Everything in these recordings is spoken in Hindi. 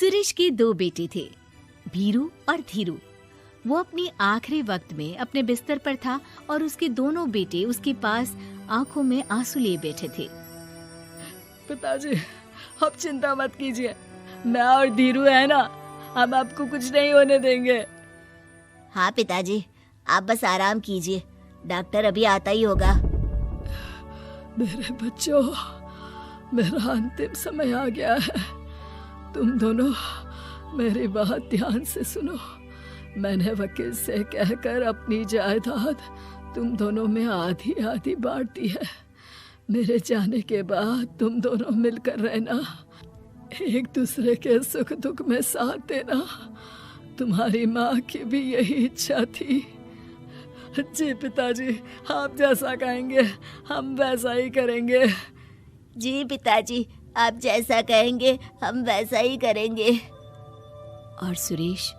सुरेश के दो बेटे थे, भीरू और धीरू। वो अपनी आखिरी वक्त में अपने बिस्तर पर था और उसके दोनों बेटे उसके पास आंखों में आंसू लिए बैठे थे। पिताजी, आप चिंता मत कीजिए, मैं और धीरू है ना, हम आपको कुछ नहीं होने देंगे। हाँ पिताजी, आप बस आराम कीजिए, डॉक्टर अभी आता ही होगा। मेरे बच्चों, मेरा अंतिम समय आ गया है। तुम दोनों मेरी बात ध्यान से सुनो। मैंने वकील से कहकर अपनी जायदाद तुम दोनों में आधी आधी बांट दी है। मेरे जाने के बाद तुम दोनों मिलकर रहना, एक दूसरे के सुख दुख में साथ देना। तुम्हारी माँ की भी यही इच्छा थी। जी पिताजी, आप जैसा कहेंगे हम वैसा ही करेंगे। जी पिताजी, आप जैसा कहेंगे हम वैसा ही करेंगे। और सुरेश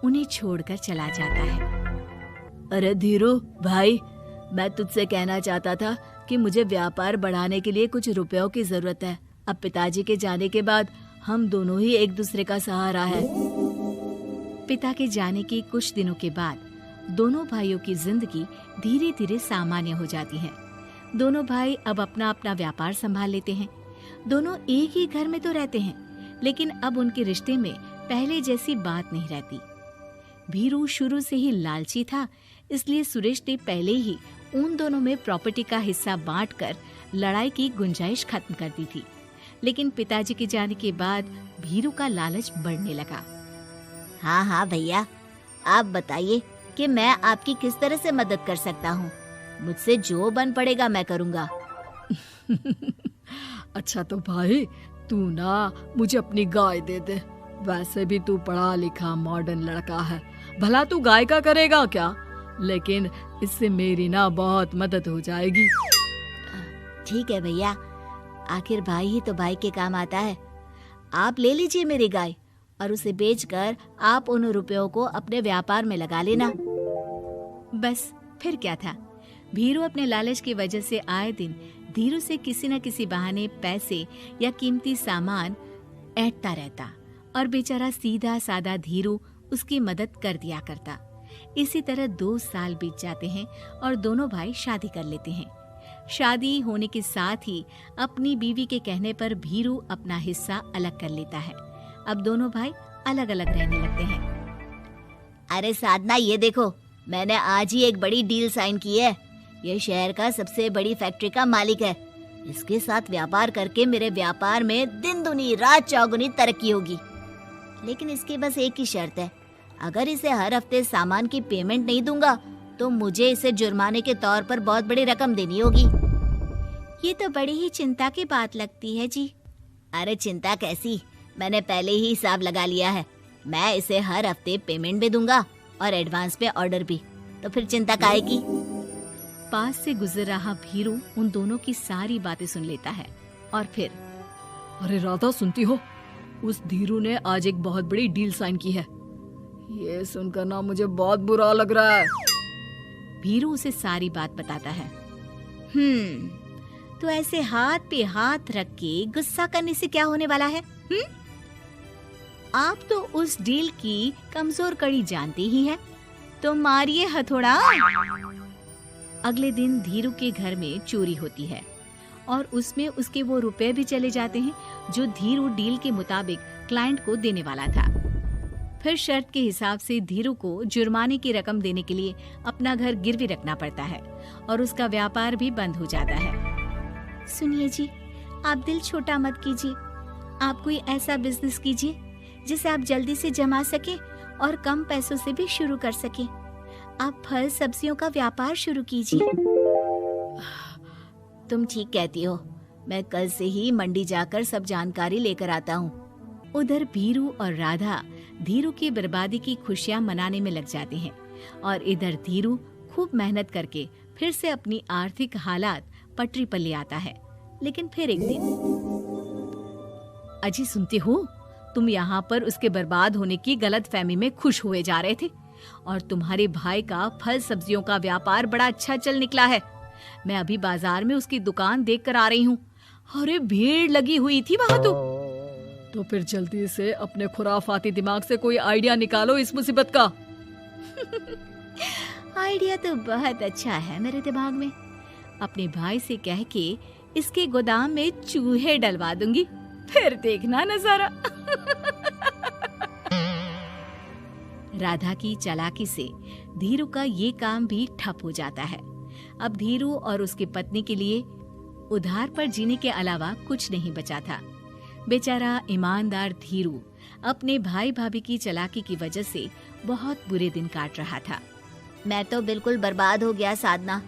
उन्हें छोड़कर चला जाता है। अरे धीरू भाई, मैं तुझसे कहना चाहता था कि मुझे व्यापार बढ़ाने के लिए कुछ रुपयों की जरूरत है। अब पिताजी के जाने के बाद हम दोनों ही एक दूसरे का सहारा है। पिता के जाने के कुछ दिनों के बाद दोनों भाइयों की जिंदगी धीरे धीरे सामान्य हो जाती है। दोनों भाई अब अपना अपना व्यापार संभाल लेते हैं। दोनों एक ही घर में तो रहते हैं, लेकिन अब उनके रिश्ते में पहले जैसी बात नहीं रहती। भीरू शुरू से ही लालची था, इसलिए सुरेश ने पहले ही उन दोनों में प्रॉपर्टी का हिस्सा बांटकर लड़ाई की गुंजाइश खत्म कर दी थी। लेकिन पिताजी के जाने के बाद भीरू का लालच बढ़ने लगा। हाँ हाँ भैया, आप बताइए कि मैं आपकी किस तरह से मदद कर सकता हूँ। मुझसे जो बन पड़ेगा मैं करूँगा। अच्छा तो भाई, तू ना मुझे अपनी गाय दे दे। वैसे भी तू पढ़ा लिखा मॉडर्न लड़का है, भला तू गाय का करेगा क्या? लेकिन इससे मेरी ना बहुत मदद हो जाएगी। ठीक है भैया, आखिर भाई ही तो भाई के काम आता है। आप ले लीजिए मेरी गाय और उसे बेचकर आप उन रुपयों को अपने व्यापार में लगा लेना। बस फिर क्या था, भीरू अपने लालच की वजह से आए दिन धीरू से किसी न किसी बहाने पैसे या कीमती सामान ऐंठता रहता और बेचारा सीधा सादा धीरू उसकी मदद कर दिया करता। इसी तरह 2 साल बीत जाते हैं और दोनों भाई शादी कर लेते हैं। शादी होने के साथ ही अपनी बीवी के कहने पर भीरू अपना हिस्सा अलग कर लेता है। अब दोनों भाई अलग अलग रहने लगते हैं। अरे साधना, ये देखो, मैंने आज ही एक बड़ी डील साइन की है। ये शहर का सबसे बड़ी फैक्ट्री का मालिक है। इसके साथ व्यापार करके मेरे व्यापार में दिन दुनी रात चौगुनी तरक्की होगी। लेकिन इसकी बस एक ही शर्त है, अगर इसे हर हफ्ते सामान की पेमेंट नहीं दूंगा तो मुझे इसे जुर्माने के तौर पर बहुत बड़ी रकम देनी होगी। ये तो बड़ी ही चिंता की बात लगती है जी। अरे चिंता कैसी, मैंने पहले ही हिसाब लगा लिया है। मैं इसे हर हफ्ते पेमेंट भी दूंगा और एडवांस में ऑर्डर भी, तो फिर चिंता काहे की। पास से गुजर रहा भीरू उन दोनों की सारी बातें सुन लेता है और फिर, अरे राधा, सुनती हो? उस धीरू ने आज एक बहुत बड़ी डील साइन की है। ये सुनकर ना मुझे बहुत बुरा लग रहा है। भीरू उसे सारी बात बताता है। तो ऐसे हाथ पे हाथ रख के गुस्सा करने से क्या होने वाला है? आप तो उस डील की कमजोर कड़ी जानते ही हैं, तो मारिए हथौड़ा। अगले दिन धीरू के घर में चोरी होती है और उसमें उसके वो रुपए भी चले जाते हैं जो धीरू डील के मुताबिक क्लाइंट को देने वाला था। फिर शर्त के हिसाब से धीरू को जुर्माने की रकम देने के लिए अपना घर गिरवी रखना पड़ता है और उसका व्यापार भी बंद हो जाता है। सुनिए जी, आप दिल छोटा मत कीजिए। आप कोई ऐसा बिजनेस कीजिए जिसे आप जल्दी से जमा सके और कम पैसों से भी शुरू कर सके। आप फल सब्जियों का व्यापार शुरू कीजिए। तुम ठीक कहती हो, मैं कल से ही मंडी जाकर सब जानकारी लेकर आता हूँ। उधर भीरू और राधा धीरू की बर्बादी की खुशियां मनाने में लग जाते हैं और इधर धीरू खूब मेहनत करके फिर से अपनी आर्थिक हालात पटरी पर ले आता है। लेकिन फिर एक दिन, अजी सुनती हो, तुम यहाँ पर उसके बर्बाद होने की गलतफहमी में खुश हुए जा रहे थे और तुम्हारे भाई का फल सब्जियों का व्यापार बड़ा अच्छा चल निकला है। मैं अभी बाजार में उसकी दुकान देख कर आ रही हूँ। अरे भीड़ लगी हुई थी वहां तो। तो फिर जल्दी से अपने खुराफाती दिमाग से कोई आइडिया निकालो इस मुसीबत का। आइडिया तो बहुत अच्छा है मेरे दिमाग में। अपने भाई से कह के इसके गोदाम में चूहे डलवा दूंगी, फिर देखना नजारा। राधा की चालाकी से धीरू का ये काम भी ठप हो जाता है। अब धीरू और उसकी पत्नी के लिए उधार पर जीने के अलावा कुछ नहीं बचा था। बेचारा ईमानदार धीरू अपने भाई भाभी की चालाकी की वजह से बहुत बुरे दिन काट रहा था। मैं तो बिल्कुल बर्बाद हो गया साधना।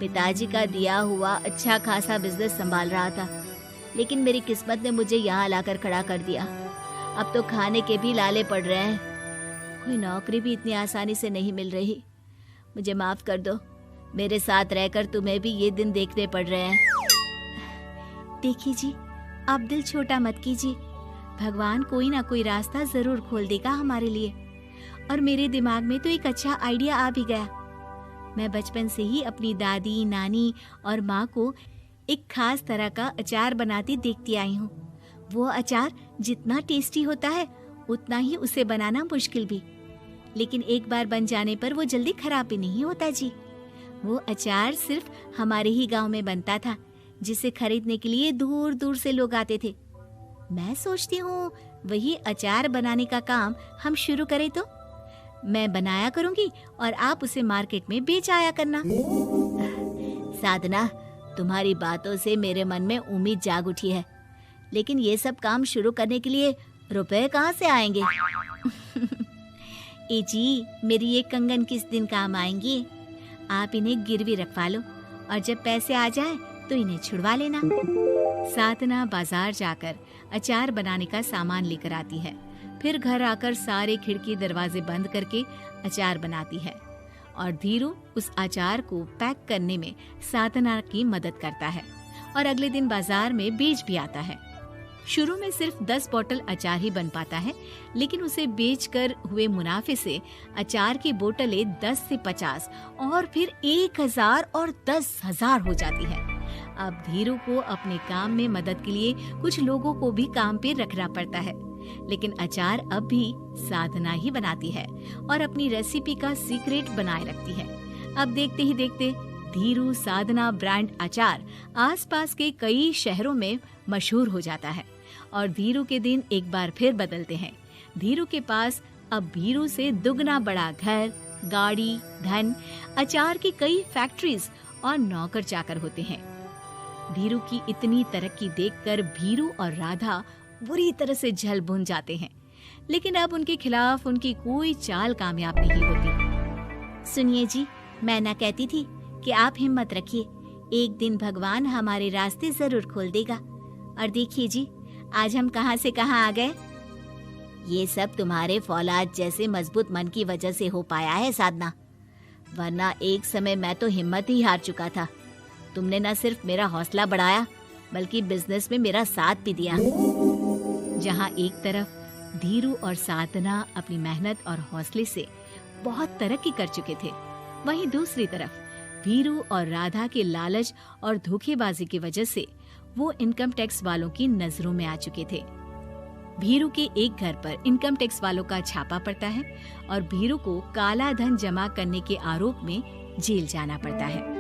पिताजी का दिया हुआ अच्छा खासा बिजनेस संभाल रहा था, लेकिन मेरी किस्मत ने मुझे यहाँ लाकर खड़ा कर दिया। अब तो खाने के भी लाले पड़ रहे हैं। कोई नौकरी भी इतनी आसानी से नहीं मिल रही। मुझे माफ कर दो, मेरे साथ रहकर तुम्हें भी ये दिन देखने पड़ रहे हैं। देखिए जी, आप दिल छोटा मत कीजिए, भगवान कोई ना कोई रास्ता जरूर खोल देगा हमारे लिए। और मेरे दिमाग में तो एक अच्छा आइडिया आ भी गया। मैं बचपन से ही अपनी दादी, नानी और माँ को एक खास तरह का अचार बनाती देखती आई हूँ। वो अचार जितना टेस्टी होता है उतना ही उसे बनाना मुश्किल भी, लेकिन एक बार बन जाने पर वो जल्दी खराब भी नहीं होता जी। वो अचार सिर्फ हमारे ही गांव में बनता था, जिसे खरीदने के लिए दूर दूर से लोग आते थे। मैं सोचती हूँ वही अचार बनाने का काम हम शुरू करें तो। मैं बनाया करूँगी और आप उसे मार्केट में बेच आया करना। साधना, तुम्हारी बातों से मेरे मन में उम्मीद जाग उठी है, लेकिन ये सब काम शुरू करने के लिए रुपए कहाँ से आएंगे? ए जी, मेरी ये कंगन किस दिन काम आएंगी? आप इन्हें गिरवी रखवा लो और जब पैसे आ जाए तो इन्हें छुड़वा लेना। साधना बाजार जाकर अचार बनाने का सामान लेकर आती है, फिर घर आकर सारे खिड़की दरवाजे बंद करके अचार बनाती है और धीरू उस अचार को पैक करने में साधना की मदद करता है और अगले दिन बाजार में बेच भी आता है। शुरू में सिर्फ 10 बोतल अचार ही बन पाता है, लेकिन उसे बेचकर हुए मुनाफे से अचार की बोतलें 10 से 50 और फिर 1000 और 10,000 हो जाती है। अब धीरू को अपने काम में मदद के लिए कुछ लोगों को भी काम पे रखना पड़ता है, लेकिन अचार अब भी साधना ही बनाती है और अपनी रेसिपी का सीक्रेट बनाए रखती है। अब देखते ही देखते धीरू साधना ब्रांड अचार आसपास के कई शहरों में मशहूर हो जाता है और धीरू के दिन एक बार फिर बदलते हैं। धीरू के पास अब भीरू से दुगना बड़ा घर, गाड़ी, धन, अचार की कई फैक्ट्रीज और नौकर चाकर होते हैं। धीरू की इतनी तरक्की देखकर भीरू और राधा बुरी तरह से जल भुन जाते हैं, लेकिन अब उनके खिलाफ उनकी कोई चाल कामयाब नहीं होती। सुनिए जी, मैं ना कहती थी कि आप हिम्मत रखिए, एक दिन भगवान हमारे रास्ते जरूर खोल देगा। और देखिए जी, आज हम कहाँ से कहाँ आ गए। ये सब तुम्हारे फौलाद जैसे मजबूत मन की वजह से हो पाया है साधना, वरना एक समय मैं तो हिम्मत ही हार चुका था। तुमने न सिर्फ मेरा हौसला बढ़ाया बल्कि बिजनेस में मेरा साथ भी दिया। जहाँ एक तरफ धीरू और साधना अपनी मेहनत और हौसले से बहुत तरक्की कर चुके थे, वहीं दूसरी तरफ धीरू और राधा के लालच और धोखेबाजी की वजह से वो इनकम टैक्स वालों की नजरों में आ चुके थे। भीरू के एक घर पर इनकम टैक्स वालों का छापा पड़ता है और भीरू को काला धन जमा करने के आरोप में जेल जाना पड़ता है।